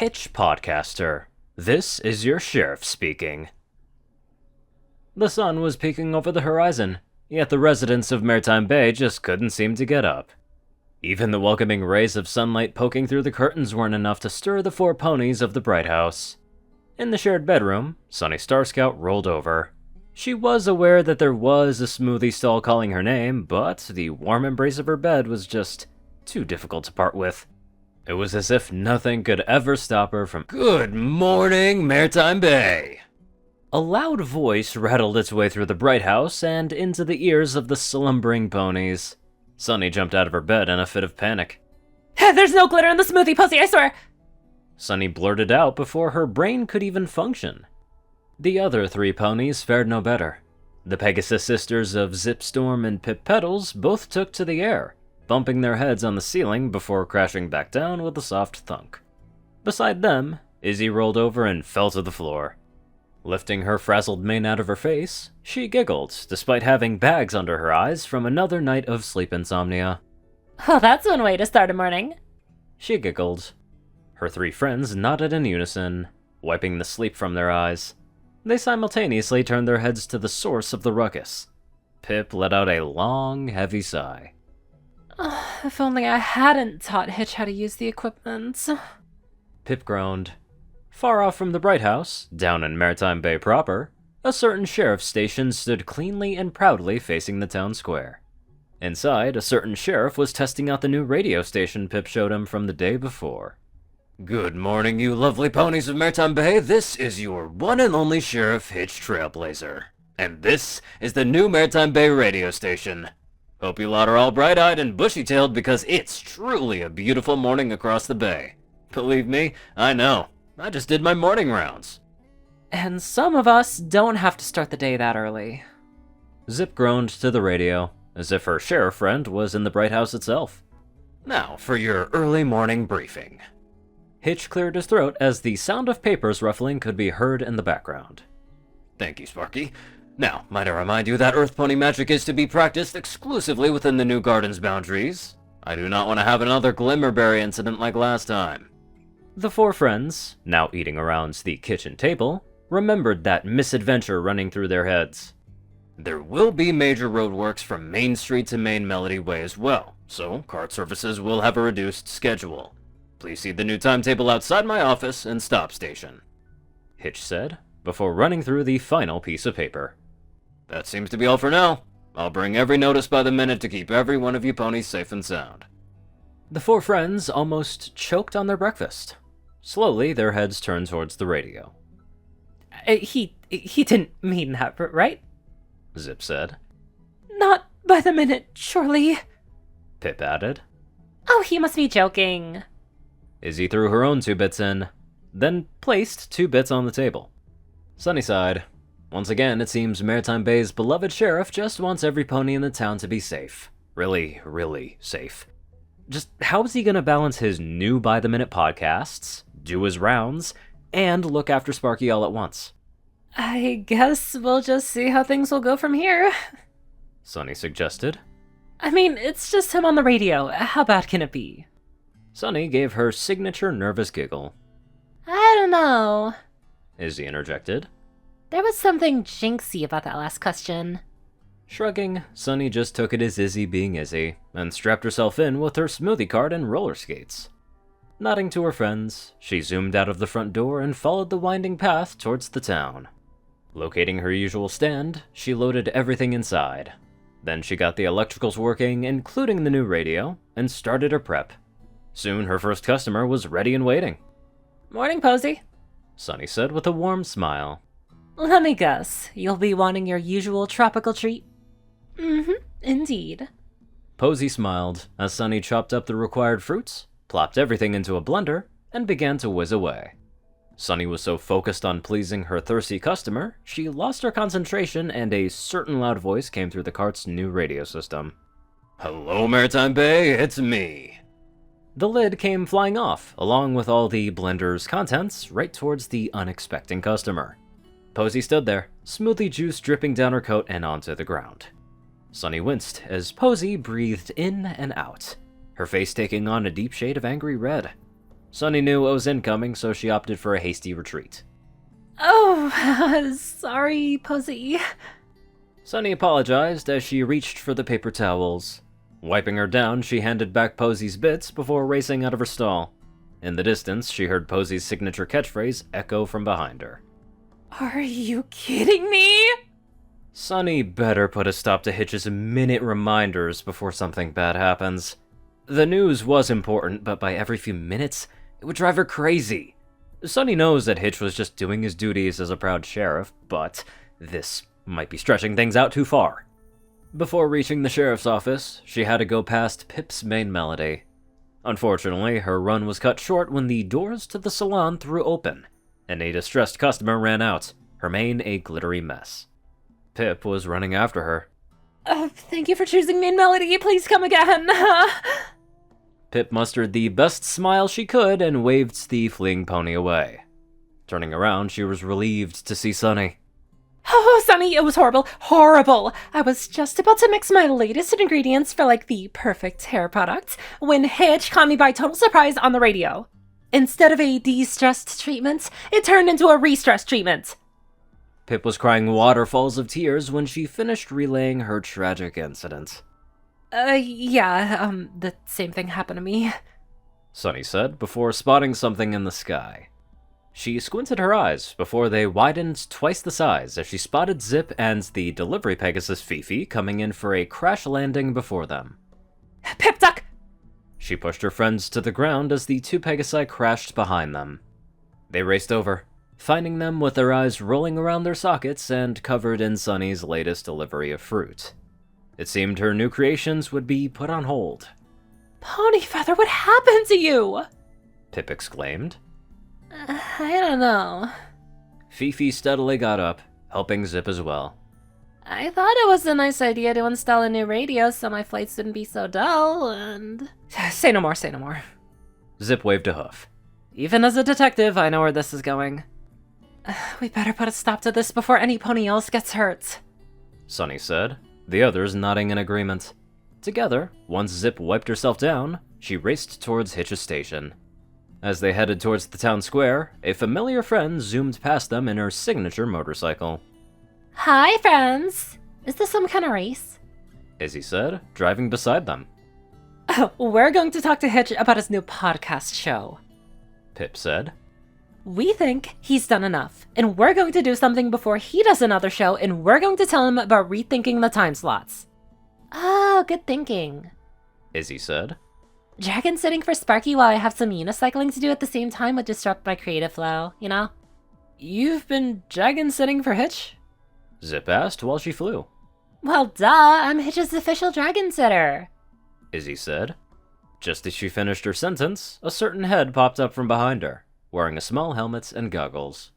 Hitch podcaster. This is your sheriff speaking. The sun was peeking over the horizon, yet the residents of Maritime Bay just couldn't seem to get up. Even the welcoming rays of sunlight poking through the curtains weren't enough to stir the four ponies of the Bright House. In the shared bedroom, Sunny Starscout rolled over. She was aware that there was a smoothie stall calling her name, but the warm embrace of her bed was just too difficult to part with. It was as if nothing could ever stop her from "Good morning, Maritime Bay!" A loud voice rattled its way through the Bright House and into the ears of the slumbering ponies. Sunny jumped out of her bed in a fit of panic. There's no glitter in the smoothie, Posy, I swear! Sunny blurted out before her brain could even function. The other three ponies fared no better. The Pegasus sisters of Zipstorm and Pip Petals both took to the air, bumping their heads on the ceiling before crashing back down with a soft thunk. Beside them, Izzy rolled over and fell to the floor. Lifting her frazzled mane out of her face, she giggled, despite having bags under her eyes from another night of sleep insomnia. Well, that's one way to start a morning. She giggled. Her three friends nodded in unison, wiping the sleep from their eyes. They simultaneously turned their heads to the source of the ruckus. Pip let out a long, heavy sigh. If only I hadn't taught Hitch how to use the equipment. Pip groaned. Far off from the Bright House, down in Maritime Bay proper, a certain sheriff's station stood cleanly and proudly facing the town square. Inside, a certain sheriff was testing out the new radio station Pip showed him from the day before. "Good morning, you lovely ponies of Maritime Bay. This is your one and only Sheriff Hitch Trailblazer. And this is the new Maritime Bay radio station. Hope you lot are all bright-eyed and bushy-tailed because it's truly a beautiful morning across the bay. Believe me, I know. I just did my morning rounds." And some of us don't have to start the day that early. Zip groaned to the radio, as if her sheriff friend was in the Bright House itself. "Now for your early morning briefing." Hitch cleared his throat as the sound of papers ruffling could be heard in the background. "Thank you, Sparky. Now, might I remind you that Earth Pony magic is to be practiced exclusively within the new garden's boundaries? I do not want to have another Glimmerberry incident like last time." The four friends, now eating around the kitchen table, remembered that misadventure running through their heads. "There will be major roadworks from Main Street to Main Melody Way as well, so cart services will have a reduced schedule. Please see the new timetable outside my office and stop station," Hitch said, before running through the final piece of paper. "That seems to be all for now. I'll bring every notice by the minute to keep every one of you ponies safe and sound." The four friends almost choked on their breakfast. Slowly, their heads turned towards the radio. He didn't mean that, right? Zip said. Not by the minute, surely. Pip added. Oh, he must be joking. Izzy threw her own 2 bits in, then placed 2 bits on the table. Sunny sighed. Once again, it seems Maritime Bay's beloved sheriff just wants every pony in the town to be safe. Really, really safe. Just how is he gonna balance his new by-the-minute podcasts, do his rounds, and look after Sparky all at once? I guess we'll just see how things will go from here. Sunny suggested. I mean, it's just him on the radio. How bad can it be? Sunny gave her signature nervous giggle. I don't know, Izzy interjected. There was something jinxy about that last question. Shrugging, Sunny just took it as Izzy being Izzy, and strapped herself in with her smoothie cart and roller skates. Nodding to her friends, she zoomed out of the front door and followed the winding path towards the town. Locating her usual stand, she loaded everything inside. Then she got the electricals working, including the new radio, and started her prep. Soon her first customer was ready and waiting. Morning, Posy, Sunny said with a warm smile. Let me guess, you'll be wanting your usual tropical treat? Indeed. Posy smiled as Sunny chopped up the required fruits, plopped everything into a blender, and began to whiz away. Sunny was so focused on pleasing her thirsty customer, she lost her concentration and a certain loud voice came through the cart's new radio system. "Hello, Maritime Bay, it's me." The lid came flying off, along with all the blender's contents, right towards the unexpecting customer. Posy stood there, smoothie juice dripping down her coat and onto the ground. Sunny winced as Posy breathed in and out, her face taking on a deep shade of angry red. Sunny knew what was incoming, so she opted for a hasty retreat. Oh, sorry, Posy. Sunny apologized as she reached for the paper towels. Wiping her down, she handed back Posy's bits before racing out of her stall. In the distance, she heard Posy's signature catchphrase echo from behind her. Are you kidding me? Sunny better put a stop to Hitch's minute reminders before something bad happens. The news was important, but by every few minutes, it would drive her crazy. Sunny knows that Hitch was just doing his duties as a proud sheriff, but this might be stretching things out too far. Before reaching the sheriff's office, she had to go past Pip's main melody. Unfortunately, her run was cut short when the doors to the salon threw open, and a distressed customer ran out, her mane a glittery mess. Pip was running after her. Thank you for choosing main melody. Please come again. Pip mustered the best smile she could and waved the fleeing pony away. Turning around, she was relieved to see Sunny. Oh, Sunny, it was horrible. Horrible. I was just about to mix my latest ingredients for, the perfect hair product when Hitch caught me by total surprise on the radio. Instead of a de-stressed treatment, it turned into a re-stressed treatment. Pip was crying waterfalls of tears when she finished relaying her tragic incident. The same thing happened to me. Sunny said before spotting something in the sky. She squinted her eyes before they widened twice the size as she spotted Zip and the delivery Pegasus Fifi coming in for a crash landing before them. Pip, duck! She pushed her friends to the ground as the two Pegasi crashed behind them. They raced over, finding them with their eyes rolling around their sockets and covered in Sunny's latest delivery of fruit. It seemed her new creations would be put on hold. Pony Feather, what happened to you? Pip exclaimed. I don't know. Fifi steadily got up, helping Zip as well. I thought it was a nice idea to install a new radio so my flights wouldn't be so dull, and... Say no more, say no more. Zip waved a hoof. Even as a detective, I know where this is going. We better put a stop to this before any pony else gets hurt. Sunny said, the others nodding in agreement. Together, once Zip wiped herself down, she raced towards Hitch's station. As they headed towards the town square, a familiar friend zoomed past them in her signature motorcycle. Hi, friends! Is this some kind of race? Izzy said, driving beside them. Oh, we're going to talk to Hitch about his new podcast show. Pip said. We think he's done enough, and we're going to do something before he does another show, and we're going to tell him about rethinking the time slots. Oh, good thinking. Izzy said. Dragon sitting for Sparky while I have some unicycling to do at the same time would disrupt my creative flow, you know? You've been dragon sitting for Hitch? Zip asked while she flew. Well, duh, I'm Hitch's official dragon sitter. Izzy said. Just as she finished her sentence, a certain head popped up from behind her, wearing a small helmet and goggles.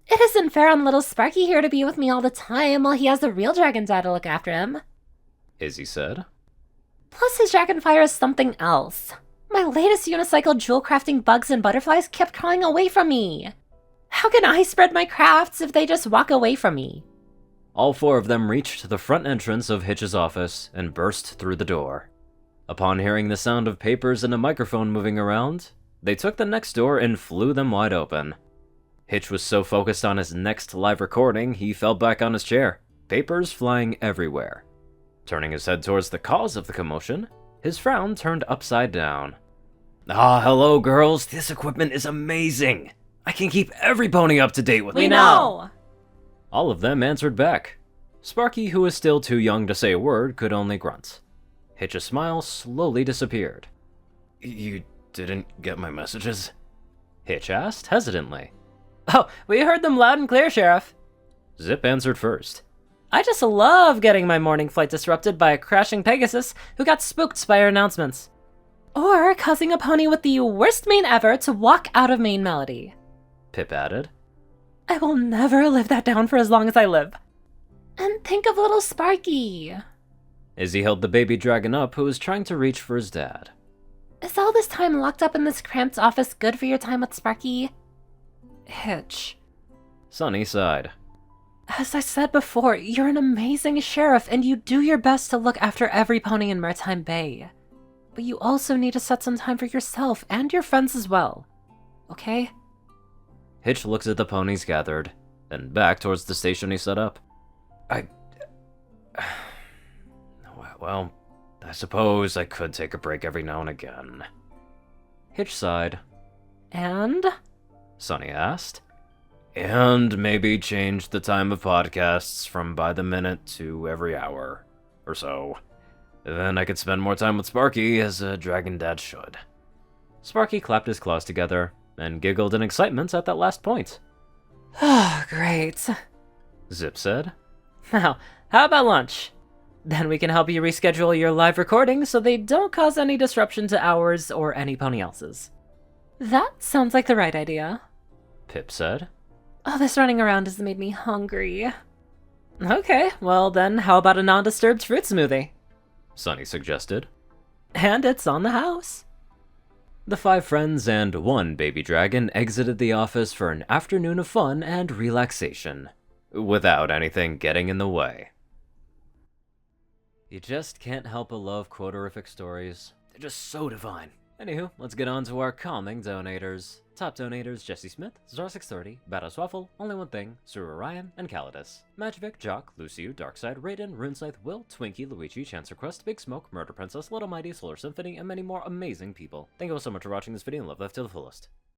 It isn't fair on little Sparky here to be with me all the time while he has a real dragon dad to look after him. Izzy said. Plus his dragonfire is something else. My latest unicycle jewel-crafting bugs and butterflies kept crawling away from me. How can I spread my crafts if they just walk away from me? All four of them reached the front entrance of Hitch's office and burst through the door. Upon hearing the sound of papers and a microphone moving around, they took the next door and flew them wide open. Hitch was so focused on his next live recording, he fell back on his chair, papers flying everywhere. Turning his head towards the cause of the commotion, his frown turned upside down. Ah, hello girls, this equipment is amazing! I can keep every pony up to date with We know! All of them answered back. Sparky, who was still too young to say a word, could only grunt. Hitch's smile slowly disappeared. You didn't get my messages? Hitch asked, hesitantly. Oh, we heard them loud and clear, Sheriff. Zip answered first. I just love getting my morning flight disrupted by a crashing Pegasus who got spooked by our announcements. Or causing a pony with the worst mane ever to walk out of main melody. Pip added. I will never live that down for as long as I live. And think of little Sparky. Izzy held the baby dragon up who was trying to reach for his dad. Is all this time locked up in this cramped office good for your time with Sparky? Hitch. Sunny sighed. As I said before, you're an amazing sheriff and you do your best to look after every pony in Maritime Bay. But you also need to set some time for yourself and your friends as well. Okay? Hitch looks at the ponies gathered, then back towards the station he set up. Well, I suppose I could take a break every now and again. Hitch sighed. And? Sunny asked. And maybe change the time of podcasts from by the minute to every hour or so. Then I could spend more time with Sparky, as a dragon dad should. Sparky clapped his claws together and giggled in excitement at that last point. Oh, great. Zip said. Now, how about lunch? Then we can help you reschedule your live recordings so they don't cause any disruption to ours or any pony else's. That sounds like the right idea. Pip said. Oh, this running around has made me hungry. Okay, well then how about a non-disturbed fruit smoothie? Sunny suggested. And it's on the house. The 5 friends and 1 baby dragon exited the office for an afternoon of fun and relaxation, without anything getting in the way. You just can't help but love Quoterific stories. They're just so divine. Anywho, let's get on to our calming donators. Top donators: Jessie Smith, Zar630, BadassWaffle, Only One Thing, Ceru, Orion, and Caladis. Magic, Jock, Luciisu, Darkside, Rayden, Runescythe, Will, Twinkie, Luigi, Chancellor, Crust, Big Smoke, Murder Princess, LILmighty, Solar Symphony, and many more amazing people. Thank you all so much for watching this video and live life to the fullest.